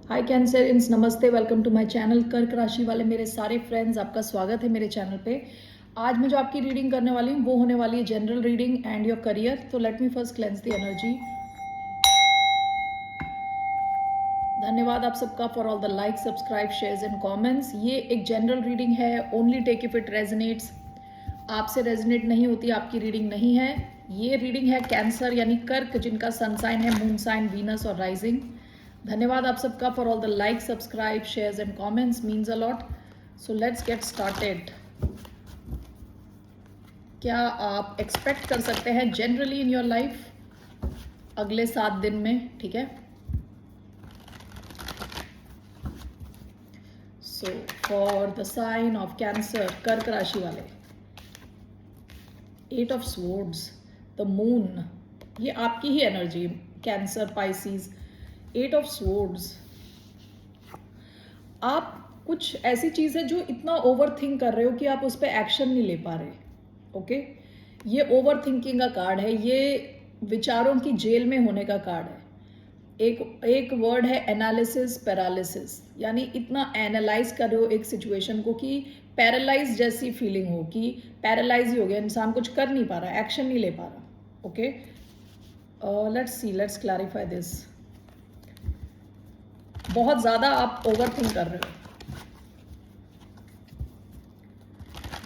हाय Cancerians, नमस्ते। Welcome to my channel. कर्क राशि वाले मेरे सारे फ्रेंड्स, आपका स्वागत है मेरे चैनल पे। आज मैं जो आपकी रीडिंग करने वाली हूँ वो होने वाली है general reading and your career. तो let me first cleanse the energy. धन्यवाद आप सबका for all the like, subscribe, shares and comments. ये एक जनरल रीडिंग है, only take if it resonates. आपसे रेजोनेट नहीं होती आपकी रीडिंग नहीं है। ये रीडिंग है कैंसर यानी कर्क, जिनका सन साइन है मून साइन, वीनस और राइजिंग। धन्यवाद आप सबका for all the like, subscribe, shares and comments, means a lot. So let's get started. क्या आप एक्सपेक्ट कर सकते हैं जनरली इन योर लाइफ अगले 7 दिन में? ठीक है। So for the sign of Cancer, कर्क राशि वाले, 8 ऑफ स्वॉर्ड्स, द मून, ये आपकी ही energy, Cancer, Pisces, 8 of swords. आप कुछ ऐसी चीज़ है जो इतना ओवर थिंक कर रहे हो कि आप उस पर एक्शन नहीं ले पा रहे। ओके, ये ओवर थिंकिंग का कार्ड है, ये विचारों की जेल में होने का कार्ड है। एक वर्ड है एनालिसिस पैरालिसिस, यानी इतना एनालाइज कर रहे हो एक सिचुएशन को कि पैरालाइज जैसी फीलिंग हो कि पैरालाइज ही हो गया इंसान, कुछ कर नहीं पा रहा, एक्शन नहीं ले पा रहा। Okay, let's clarify this. बहुत ज़्यादा आप ओवर थिंक कर रहे हो।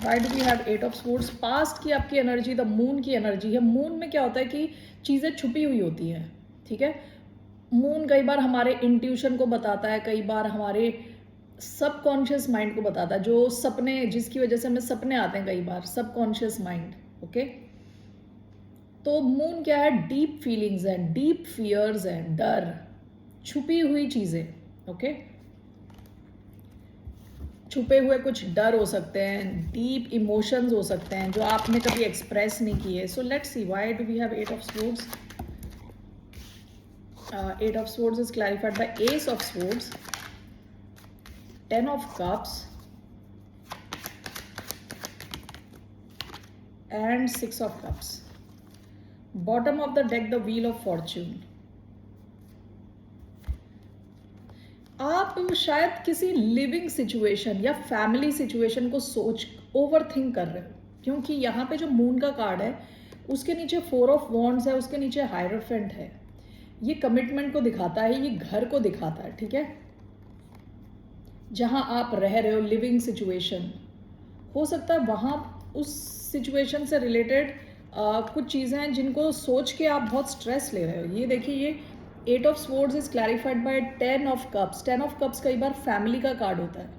Why do we have 8 of Swords? Past की आपकी एनर्जी, द मून की एनर्जी है। मून में क्या होता है कि चीज़ें छुपी हुई होती हैं। ठीक है, मून कई बार हमारे इंट्यूशन को बताता है, कई बार हमारे सबकॉन्शियस माइंड को बताता है, जो सपने, जिसकी वजह से हमें सपने आते हैं कई बार, सबकॉन्शियस माइंड। ओके, तो मून क्या है? डीप फीलिंग्स हैं, डीप फियर्स हैं, डर, छुपी हुई चीज़ें। ओके, छुपे हुए कुछ डर हो सकते हैं, डीप इमोशंस हो सकते हैं जो आपने कभी एक्सप्रेस नहीं किए। So let's see why do we have 8 of swords. 8 of swords is clarified by ace of swords, 10 of cups and 6 of cups. Bottom of the deck, the wheel of fortune. आप शायद किसी living situation या family situation को सोच over think कर रहे हो, क्योंकि यहाँ पे जो मून का कार्ड है उसके नीचे 4 ऑफ वॉन्ड्स है, उसके नीचे हायरोफेंट है। ये कमिटमेंट को दिखाता है, ये घर को दिखाता है। ठीक है, जहाँ आप रह रहे हो, लिविंग सिचुएशन हो सकता है, वहाँ उस सिचुएशन से रिलेटेड कुछ चीज़ें हैं जिनको सोच के आप बहुत स्ट्रेस ले रहे हो। ये देखिए, ये 8 of swords is clarified by 10 of cups. 10 of cups कई बार फैमिली का कार्ड होता है।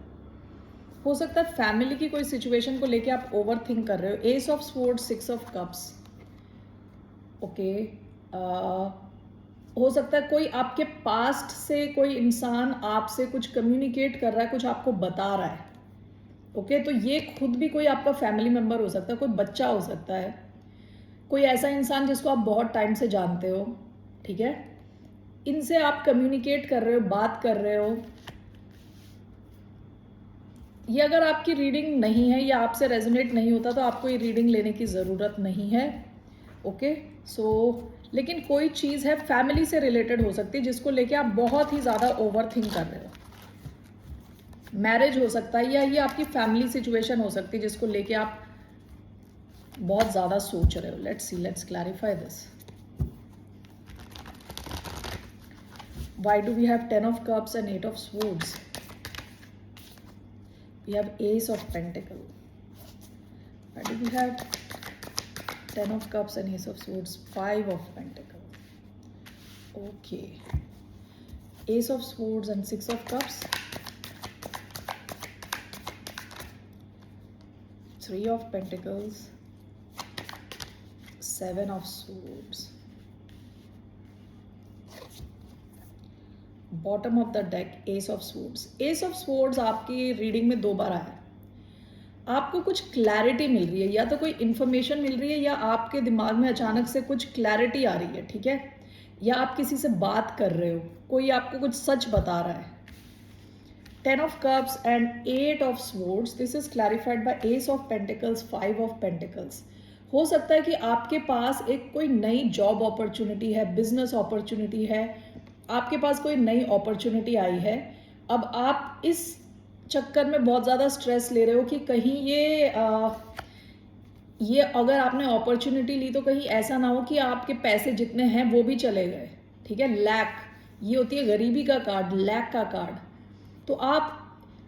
हो सकता है फैमिली की कोई सिचुएशन को लेके आप ओवर थिंक कर रहे हो। S of swords, 6 of cups. Okay, हो सकता है कोई आपके पास्ट से कोई इंसान आपसे कुछ कम्युनिकेट कर रहा है, कुछ आपको बता रहा है। ओके, तो ये खुद भी कोई आपका फैमिली मेम्बर हो सकता है, कोई बच्चा हो सकता है, कोई ऐसा इंसान जिसको आप बहुत टाइम से जानते हो। ठीक है, इनसे आप कम्युनिकेट कर रहे हो, बात कर रहे हो। ये अगर आपकी रीडिंग नहीं है या आपसे रेजोनेट नहीं होता तो आपको ये रीडिंग लेने की ज़रूरत नहीं है। ओके, सो लेकिन कोई चीज़ है फैमिली से रिलेटेड हो सकती है जिसको लेके आप बहुत ही ज़्यादा ओवर थिंक कर रहे हो। मैरिज हो सकता है या ये आपकी फैमिली सिचुएशन हो सकती है जिसको लेके आप बहुत ज़्यादा सोच रहे हो। Let's clarify this. Why do we have 10 of cups and 8 of swords? We have ace of pentacle. Why do we have 10 of cups and ace of swords? 5 of pentacle. Okay, ace of swords and 6 of cups, 3 of pentacles, 7 of swords. Bottom of the deck, S of swords. S of swords आपकी reading में 2 बार आया है। आपको कुछ clarity मिल रही है, या तो कोई इन्फॉर्मेशन मिल रही है या आपके दिमाग में अचानक से कुछ क्लैरिटी आ रही है। ठीक है, या आप किसी से बात कर रहे हो, कोई आपको कुछ सच बता रहा है। 10 of cups and 8 of swords, this is clarified by S of pentacles, 5 of pentacles. हो सकता है कि आपके पास एक कोई नई जॉब अपॉर्चुनिटी है, बिजनेस अपॉर्चुनिटी है, आपके पास कोई नई अपॉर्चुनिटी आई है। अब आप इस चक्कर में बहुत ज़्यादा स्ट्रेस ले रहे हो कि कहीं ये अगर आपने अपॉर्चुनिटी ली तो कहीं ऐसा ना हो कि आपके पैसे जितने हैं वो भी चले गए। ठीक है, लैक, ये होती है गरीबी का कार्ड, लैक का कार्ड। तो आप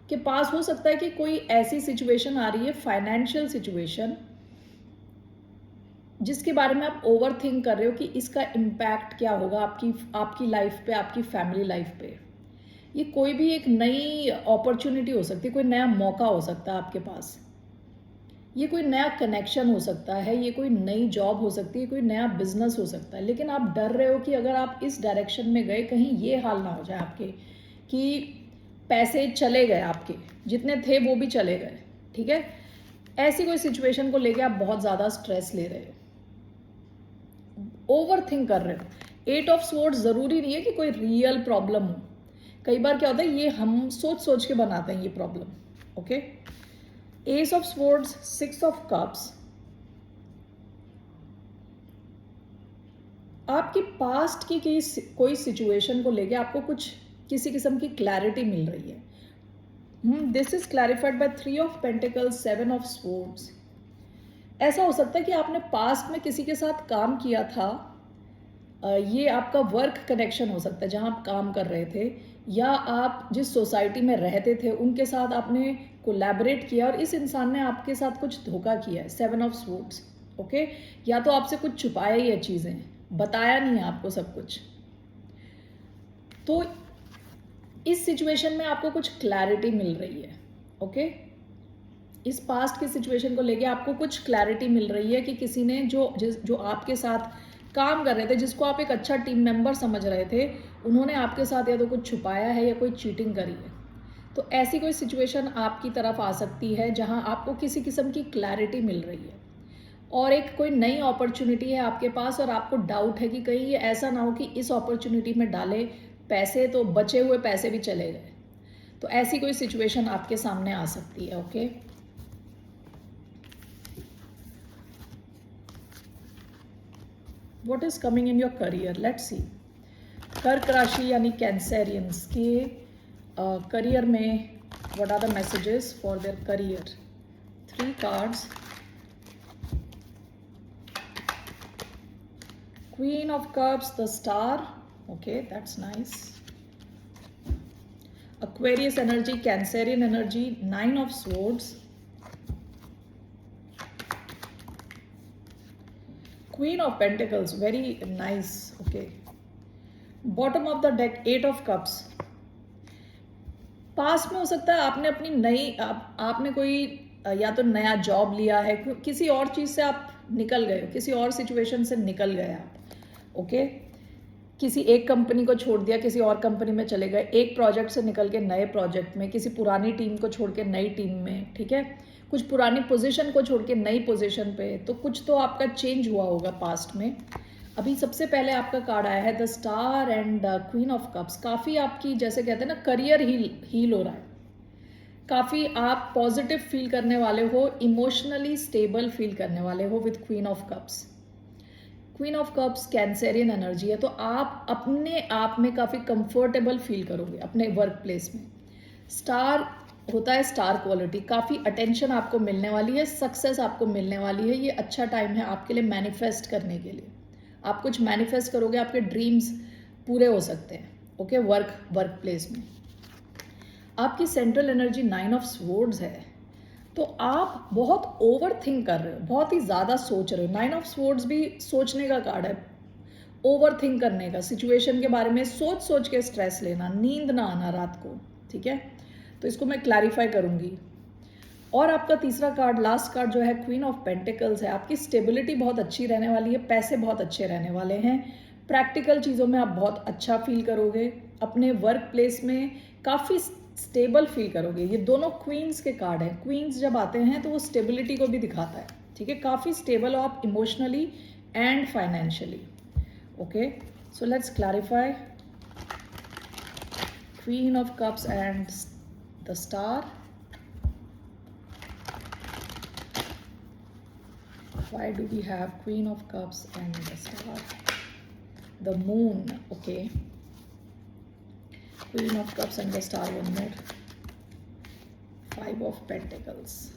के पास हो सकता है कि कोई ऐसी सिचुएशन आ रही है, फाइनेंशियल सिचुएशन, जिसके बारे में आप ओवर थिंक कर रहे हो कि इसका इम्पैक्ट क्या होगा आपकी आपकी लाइफ पे, आपकी फैमिली लाइफ पे। ये कोई भी एक नई अपॉर्चुनिटी हो सकती है, कोई नया मौका हो सकता है आपके पास, ये कोई नया कनेक्शन हो सकता है, ये कोई नई जॉब हो सकती है, कोई नया बिजनेस हो सकता है। लेकिन आप डर रहे हो कि अगर आप इस डायरेक्शन में गए कहीं ये हाल ना हो जाए आपके कि पैसे चले गए, आपके जितने थे वो भी चले गए। ठीक है, ऐसी कोई सिचुएशन को लेके आप बहुत ज़्यादा स्ट्रेस ले रहे हो, ओवर थिंक कर रहे हो। 8 ऑफ स्वॉर्ड्स ज़रूरी नहीं है कि कोई रियल प्रॉब्लम हो। कई बार क्या होता है, ये हम सोच सोच के बनाते हैं ये problem. Okay, S of swords, 6 of cups, आपकी पास्ट की कोई सिचुएशन को लेके आपको कुछ किसी किस्म की क्लैरिटी मिल रही है। This is clarified by 3 of pentacles, 7 of swords. ऐसा हो सकता है कि आपने पास्ट में किसी के साथ काम किया था, ये आपका वर्क कनेक्शन हो सकता है जहाँ आप काम कर रहे थे, या आप जिस सोसाइटी में रहते थे उनके साथ आपने कोलैबोरेट किया और इस इंसान ने आपके साथ कुछ धोखा किया है। 7 ऑफ स्वॉर्ड्स। ओके, या तो आपसे कुछ छुपाया ही है, चीज़ें बताया नहीं है आपको सब कुछ। तो इस सिचुएशन में आपको कुछ क्लैरिटी मिल रही है। ओके, इस पास्ट की सिचुएशन को लेके आपको कुछ क्लैरिटी मिल रही है कि किसी ने जो आपके साथ काम कर रहे थे, जिसको आप एक अच्छा टीम मेंबर समझ रहे थे, उन्होंने आपके साथ या तो कुछ छुपाया है या कोई चीटिंग करी है। तो ऐसी कोई सिचुएशन आपकी तरफ आ सकती है जहां आपको किसी किस्म की क्लैरिटी मिल रही है और एक कोई नई अपॉर्चुनिटी है आपके पास, और आपको डाउट है कि कहीं ये ऐसा ना हो कि इस अपॉर्चुनिटी में डाले पैसे तो बचे हुए पैसे भी चले गए। तो ऐसी कोई सिचुएशन आपके सामने आ सकती है। Okay, what is coming in your career, let's see. कर्क राशि यानी कैंसेरियंस के करियर में what are the messages for their career. 3 cards, Queen of Cups, the Star. Okay, that's nice. Aquarius energy, Cancerian energy, 9 of Swords. Queen of Pentacles, very nice. Okay. Bottom of the deck, 8 of Cups. Past में हो सकता है आपने अपनी आपने कोई या तो नया जॉब लिया है, किसी और चीज़ से आप निकल गए हो, किसी और सिचुएशन से निकल गए आप। ओके, किसी एक कंपनी को छोड़ दिया, किसी और कंपनी में चले गए, एक प्रोजेक्ट से निकल के नए प्रोजेक्ट में, किसी पुरानी टीम को छोड़ के नई टीम में। ठीक है, कुछ पुरानी पोजीशन को छोड़ के नई पोजीशन पे, तो कुछ तो आपका चेंज हुआ होगा पास्ट में। अभी सबसे पहले आपका कार्ड आया है the star and queen of cups. काफ़ी आपकी, जैसे कहते हैं ना, करियर हील हो रहा है। काफ़ी आप पॉजिटिव फील करने वाले हो, इमोशनली स्टेबल फील करने वाले हो with queen of cups. Queen of cups Cancerian energy है, तो आप अपने आप में काफ़ी कंफर्टेबल फील करोगे अपने वर्क प्लेस में। स्टार होता है स्टार क्वालिटी, काफ़ी अटेंशन आपको मिलने वाली है, सक्सेस आपको मिलने वाली है। ये अच्छा टाइम है आपके लिए मैनिफेस्ट करने के लिए। आप कुछ मैनिफेस्ट करोगे, आपके ड्रीम्स पूरे हो सकते हैं। ओके, वर्क प्लेस में आपकी सेंट्रल एनर्जी 9 ऑफ स्वॉर्ड्स है, तो आप बहुत ओवर थिंक कर रहे हो, बहुत ही ज़्यादा सोच रहे हो। 9 ऑफ स्वॉर्ड्स भी सोचने का कार्ड है, ओवर थिंक करने का, सिचुएशन के बारे में सोच सोच के स्ट्रेस लेना, नींद ना आना रात को। ठीक है, तो इसको मैं क्लैरिफाई करूँगी। और आपका तीसरा कार्ड, लास्ट कार्ड जो है क्वीन ऑफ पेंटिकल्स है। आपकी स्टेबिलिटी बहुत अच्छी रहने वाली है, पैसे बहुत अच्छे रहने वाले हैं, प्रैक्टिकल चीज़ों में आप बहुत अच्छा फील करोगे, अपने वर्क प्लेस में काफ़ी स्टेबल फील करोगे। ये दोनों क्वींस के कार्ड हैं। क्वींस जब आते हैं तो वो स्टेबिलिटी को भी दिखाता है। ठीक है, काफ़ी स्टेबल हो आप emotionally and financially. Okay, so let's clarify queen of cups and the star. Why do we have Queen of Cups and the Star? The Moon. Okay. Queen of Cups and the Star, one more. 5 of Pentacles.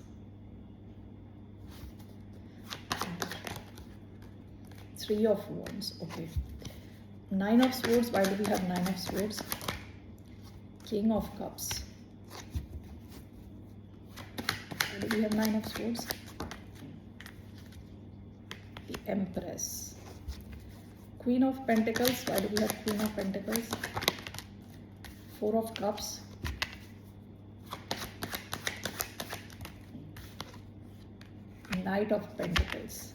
3 of Wands. Okay. 9 of Swords. Why do we have 9 of Swords? King of Cups. Why do we have 9 of Swords? The Empress. Queen of Pentacles. Why do we have Queen of Pentacles? 4 of Cups. Knight of Pentacles.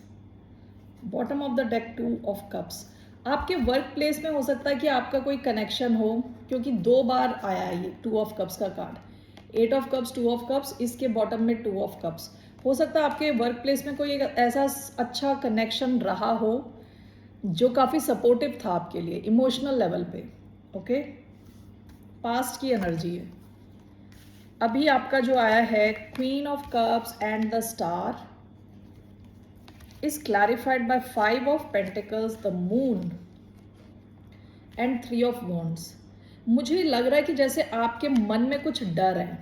Bottom of the deck 2 of Cups. आपके work place में हो सकता है कि आपका कोई connection हो, क्योंकि 2 बार आया है ये 2 ऑफ कप्स का card. 8 of cups, 2 of cups, इसके बॉटम में 2 ऑफ कप्स। हो सकता है आपके वर्क प्लेस में कोई एक ऐसा अच्छा कनेक्शन रहा हो जो काफ़ी सपोर्टिव था आपके लिए इमोशनल लेवल पे। ओके, पास्ट की एनर्जी है। अभी आपका जो आया है queen of cups and the star is clarified by 5 of Pentacles, the Moon and 3 of Wands. मुझे लग रहा है कि जैसे आपके मन में कुछ डर है,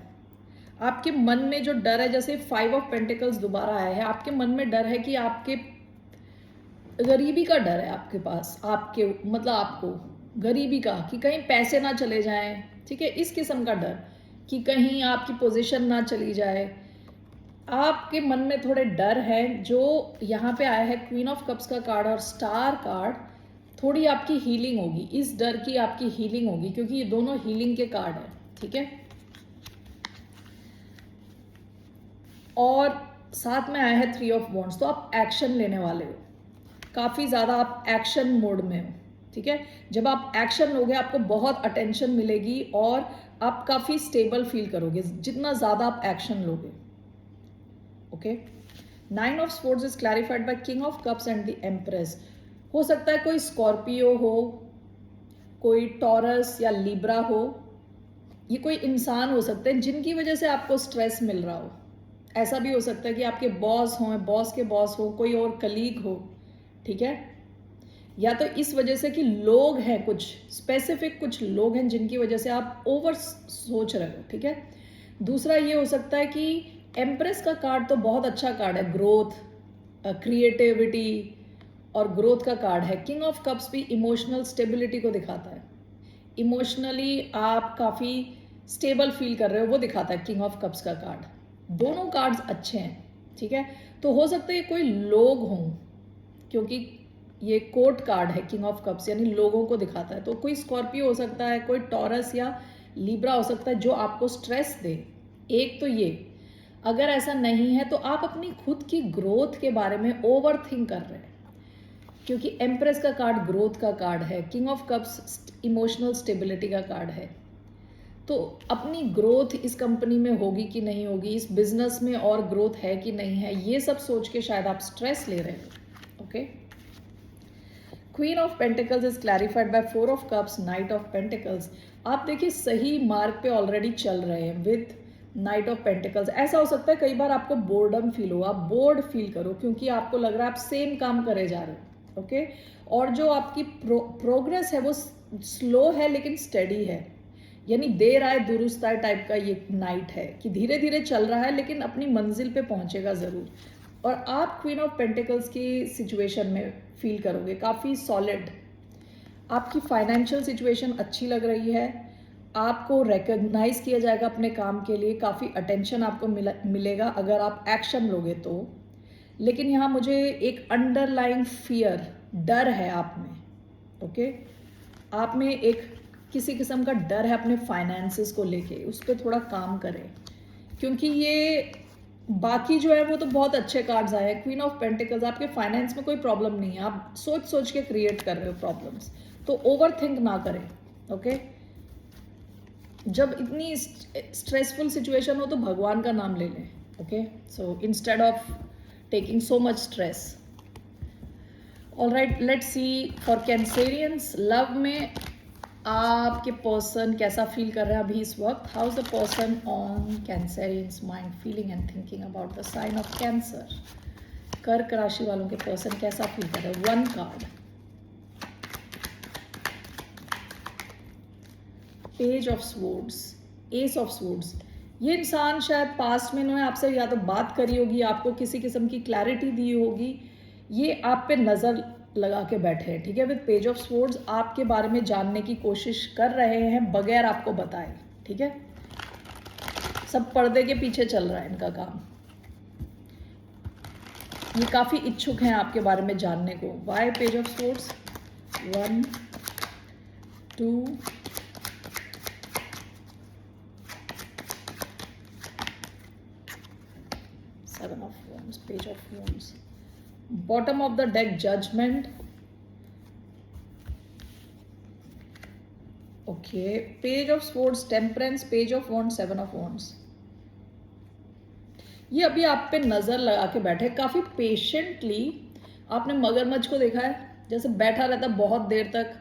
आपके मन में जो डर है, जैसे 5 ऑफ Pentacles दोबारा आया है, आपके मन में डर है कि आपके गरीबी का डर है आपके पास, आपके मतलब आपको गरीबी का, कि कहीं पैसे ना चले जाएं, ठीक है, इस किस्म का डर कि कहीं आपकी पोजीशन ना चली जाए। आपके मन में थोड़े डर है, जो यहाँ पे आया है क्वीन ऑफ कप्स का कार्ड और स्टार कार्ड। थोड़ी आपकी हीलिंग होगी, इस डर की आपकी हीलिंग होगी, क्योंकि ये दोनों हीलिंग के कार्ड है, ठीक है। और साथ में आया है 3 ऑफ वॉन्ड्स, तो आप एक्शन लेने वाले हो, काफ़ी ज़्यादा आप एक्शन मोड में हो, ठीक है। जब आप एक्शन लोगे आपको बहुत अटेंशन मिलेगी और आप काफ़ी स्टेबल फील करोगे जितना ज़्यादा आप एक्शन लोगे। Okay, 9 of swords is clarified by king of cups and the empress. हो सकता है कोई स्कॉर्पियो हो, कोई टॉरस या लिब्रा हो, ये कोई इंसान हो सकते हैं जिनकी वजह से आपको स्ट्रेस मिल रहा हो। ऐसा भी हो सकता है कि आपके बॉस हों, बॉस के बॉस हो, कोई और कलीग हो, ठीक है। या तो इस वजह से कि लोग हैं, कुछ स्पेसिफिक कुछ लोग हैं जिनकी वजह से आप ओवर सोच रहे हो, ठीक है। दूसरा ये हो सकता है कि एम्प्रेस का कार्ड तो बहुत अच्छा कार्ड है, ग्रोथ, क्रिएटिविटी और ग्रोथ का कार्ड है। किंग ऑफ कप्स भी इमोशनल स्टेबिलिटी को दिखाता है, इमोशनली आप काफ़ी स्टेबल फील कर रहे हो, वो दिखाता है किंग ऑफ कप्स का कार्ड। दोनों कार्ड्स अच्छे हैं, ठीक है। तो हो सकता है कोई लोग हों, क्योंकि ये कोर्ट कार्ड है किंग ऑफ कप्स, यानी लोगों को दिखाता है। तो कोई स्कॉर्पियो हो सकता है, कोई टॉरस या लिब्रा हो सकता है जो आपको स्ट्रेस दे। एक तो ये, अगर ऐसा नहीं है तो आप अपनी खुद की ग्रोथ के बारे में ओवर थिंक कर रहे हैं, क्योंकि एम्प्रेस का कार्ड ग्रोथ का कार्ड है, king of cups emotional stability का कार्ड है। तो अपनी ग्रोथ इस कंपनी में होगी कि नहीं होगी, इस बिजनेस में और ग्रोथ है कि नहीं है, ये सब सोच के शायद आप स्ट्रेस ले रहे हो। Okay, queen of pentacles is clarified by 4 of cups, knight of pentacles. आप देखिए सही मार्ग पे ऑलरेडी चल रहे हैं विद नाइट ऑफ पेंटिकल्स। ऐसा हो सकता है कई बार आपको बोर्डम फील हो, आप बोर्ड फील करो, क्योंकि आपको लग रहा है आप सेम काम करे जा रहे हो। ओके, और जो आपकी प्रोग्रेस है वो स्लो है लेकिन स्टेडी है, यानी देर आए दुरुस्त आए टाइप का ये नाइट है, कि धीरे धीरे चल रहा है लेकिन अपनी मंजिल पे पहुंचेगा ज़रूर। और आप क्वीन ऑफ पेंटिकल्स की सिचुएशन में फील करोगे काफ़ी सॉलिड। आपकी फाइनेंशियल सिचुएशन अच्छी लग रही है, आपको रिकग्नाइज किया जाएगा अपने काम के लिए, काफ़ी अटेंशन आपको मिलेगा अगर आप एक्शन लोगे तो। लेकिन यहाँ मुझे एक अंडरलाइंग फियर, डर है आप में। ओके, आप में एक किसी किस्म का डर है अपने फाइनेंसेस को लेके, उस पर थोड़ा काम करें, क्योंकि ये बाकी जो है वो तो बहुत अच्छे कार्ड्स आए हैं। क्वीन ऑफ पेंटिकल्स, आपके फाइनेंस में कोई प्रॉब्लम नहीं है, आप सोच सोच के क्रिएट कर रहे हो प्रॉब्लम्स, तो ओवर थिंक ना करें। ओके, जब इतनी स्ट्रेसफुल सिचुएशन हो तो भगवान का नाम ले लें। Okay, so instead of taking so much stress. Alright, let's see for Cancerians, love में आपके पर्सन कैसा फील कर रहे हैं अभी इस वक्त। How is the person on Cancerians mind feeling and thinking about the sign of Cancer. कर्क राशि वालों के पर्सन कैसा फील कर रहे हैं। 1 card, page of swords, S of swords. ये इंसान शायद पास्ट में इन्होंने आपसे या तो बात करी होगी, आपको किसी किस्म की क्लैरिटी दी होगी, ये आप पे नज़र लगा के बैठे हैं, ठीक है। विद पेज ऑफ स्वॉर्ड्स आपके बारे में जानने की कोशिश कर रहे हैं बगैर आपको बताए, ठीक है। सब पर्दे के पीछे चल रहा है इनका काम। ये काफ़ी इच्छुक हैं आपके बारे में जानने को। Why page of swords? 1 2 7 of wands, page of wands, bottom of the deck judgment, okay, page of swords temperance, page of wands, 7 of wands। ये अभी आप पे नजर लगा के बैठे, काफी पेशेंटली। आपने मगरमच्छ को देखा है, जैसे बैठा रहता बहुत देर तक,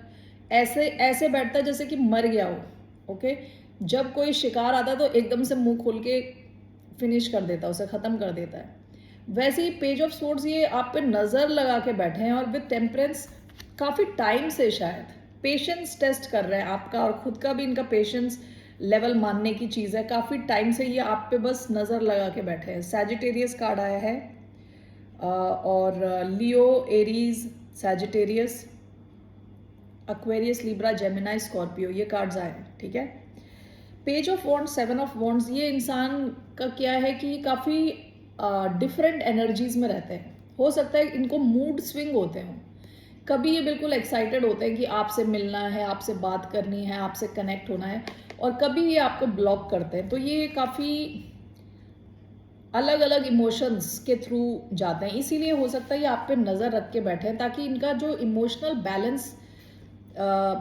ऐसे ऐसे बैठता है जैसे कि मर गया हो, ओके। जब कोई शिकार आता तो एकदम से मुंह खोल के फिनिश कर देता है, उसे ख़त्म कर देता है। वैसे ही पेज ऑफ स्वॉर्ड्स ये आप पे नज़र लगा के बैठे हैं और विद टेम्परेंस काफ़ी टाइम से शायद पेशेंस टेस्ट कर रहे हैं आपका, और ख़ुद का भी इनका पेशेंस लेवल मानने की चीज़ है। काफ़ी टाइम से ये आप पे बस नज़र लगा के बैठे हैं। सैजिटेरियस कार्ड आया है और Leo, Aries, Sagittarius, Aquarius, Libra, Gemini, Scorpio, ये कार्ड्स आए हैं, ठीक है। Page of wands, 7 of wands, ये इंसान का क्या है कि काफ़ी डिफरेंट एनर्जीज में रहते हैं। हो सकता है इनको मूड स्विंग होते हों। कभी ये बिल्कुल एक्साइटेड होते हैं कि आपसे मिलना है, आपसे बात करनी है, आपसे कनेक्ट होना है, और कभी ये आपको ब्लॉक करते हैं। तो ये काफ़ी अलग अलग इमोशंस के थ्रू जाते हैं, इसीलिए हो सकता है ये आप पे नज़र रख के बैठे हैं ताकि इनका जो इमोशनल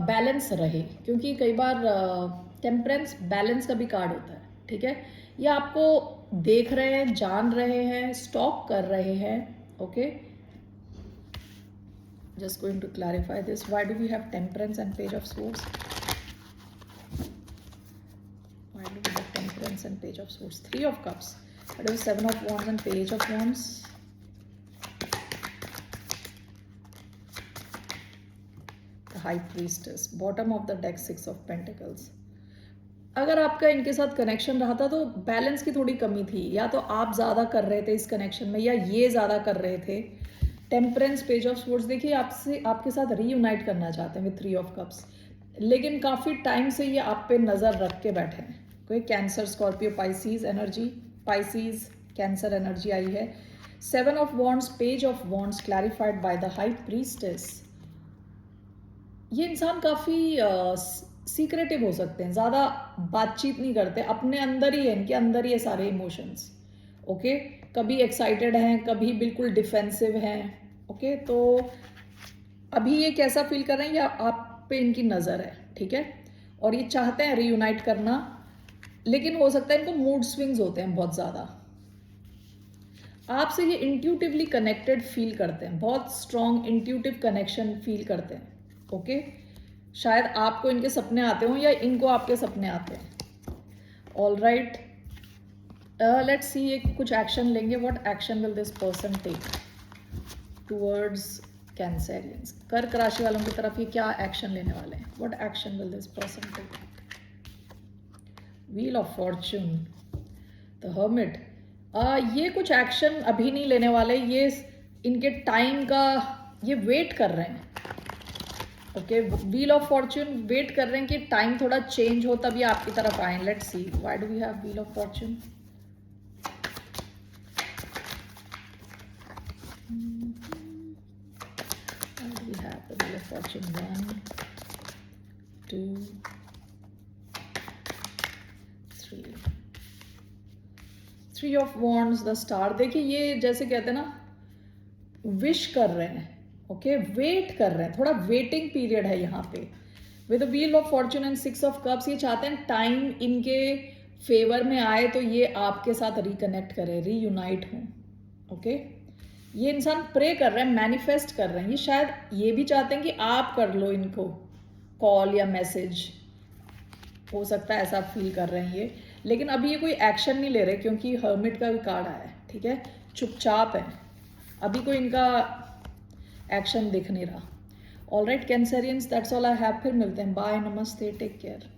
बैलेंस रहे, क्योंकि कई बार टेम्परेंस बैलेंस का भी कार्ड होता है, ठीक है। ये आपको देख रहे हैं, जान रहे हैं, स्टॉक कर रहे हैं, okay. Just going to clarify this, why do we have temperance and page of swords? Why do we have temperance and page of swords? 3 of cups, what is 7 of wands and page of wands? High priestess, bottom of the deck 6 of pentacles. अगर आपका इनके साथ connection रहा था तो balance की थोड़ी कमी थी, या तो आप ज़्यादा कर रहे थे इस कनेक्शन में या ये ज़्यादा कर रहे थे। टेम्परेंस, पेज ऑफ स्वॉर्ड्स, देखिए आपसे आपके साथ रीयूनाइट करना चाहते हैं विद 3 ऑफ कप्स, लेकिन काफ़ी टाइम से ये आप पे नज़र रख के बैठे हैं। कोई Cancer, Scorpio, Pisces energy, Pisces Cancer energy आई है। 7 of wands, page of wands, clarified by the high priestess. ये इंसान काफ़ी सीक्रेटिव हो सकते हैं, ज़्यादा बातचीत नहीं करते, अपने अंदर ही है, इनके अंदर ही है सारे इमोशंस, ओके। कभी एक्साइटेड हैं, कभी बिल्कुल डिफेंसिव हैं, ओके। तो अभी ये कैसा फील कर रहे हैं, या आप पे इनकी नज़र है, ठीक है, और ये चाहते हैं रीयूनाइट करना, लेकिन हो सकता है इनको मूड स्विंग्स होते हैं बहुत ज़्यादा। आपसे ये इंट्यूटिवली कनेक्टेड फील करते हैं, बहुत स्ट्रॉन्ग इंट्यूटिव कनेक्शन फील करते हैं, ओके। शायद आपको इनके सपने आते हों या इनको आपके सपने आते हैं। ऑल राइट, लेट्स सी ये कुछ एक्शन लेंगे। What action will this person take towards Cancerians? कर्क राशि वालों की तरफ ये क्या एक्शन लेने वाले हैं? What action will this person take? Wheel of fortune, the hermit. ये कुछ एक्शन अभी नहीं लेने वाले, ये इनके टाइम का ये वेट कर रहे हैं, okay. Wheel of fortune wait कर रहे हैं कि टाइम थोड़ा चेंज हो तभी आपकी तरफ आए। Let's see why do we have wheel of fortune? Why do we have the wheel of fortune? 1 2 3 3 of wands, the star. देखिए ये जैसे कहते हैं ना, विश कर रहे हैं, ओके, वेट कर रहे हैं, थोड़ा वेटिंग पीरियड है यहाँ पे। With the wheel of Fortune and 6 of cups, ये चाहते हैं टाइम इनके फेवर में आए तो ये आपके साथ रिकनेक्ट करें, रीयूनाइट हों, ओके। ये इंसान प्रे कर रहे हैं, मैनिफेस्ट कर रहे हैं, ये शायद ये भी चाहते हैं कि आप कर लो इनको कॉल या मैसेज, हो सकता है ऐसा फील कर रहे हैं ये, लेकिन अभी ये कोई एक्शन नहीं ले रहे क्योंकि हर्मिट का भी कार्ड आया है, ठीक है। चुपचाप है, अभी कोई इनका एक्शन दिख नहीं रहा। All right Cancerians, that's all I have. फिर मिलते हैं, बाय, नमस्ते, टेक केयर।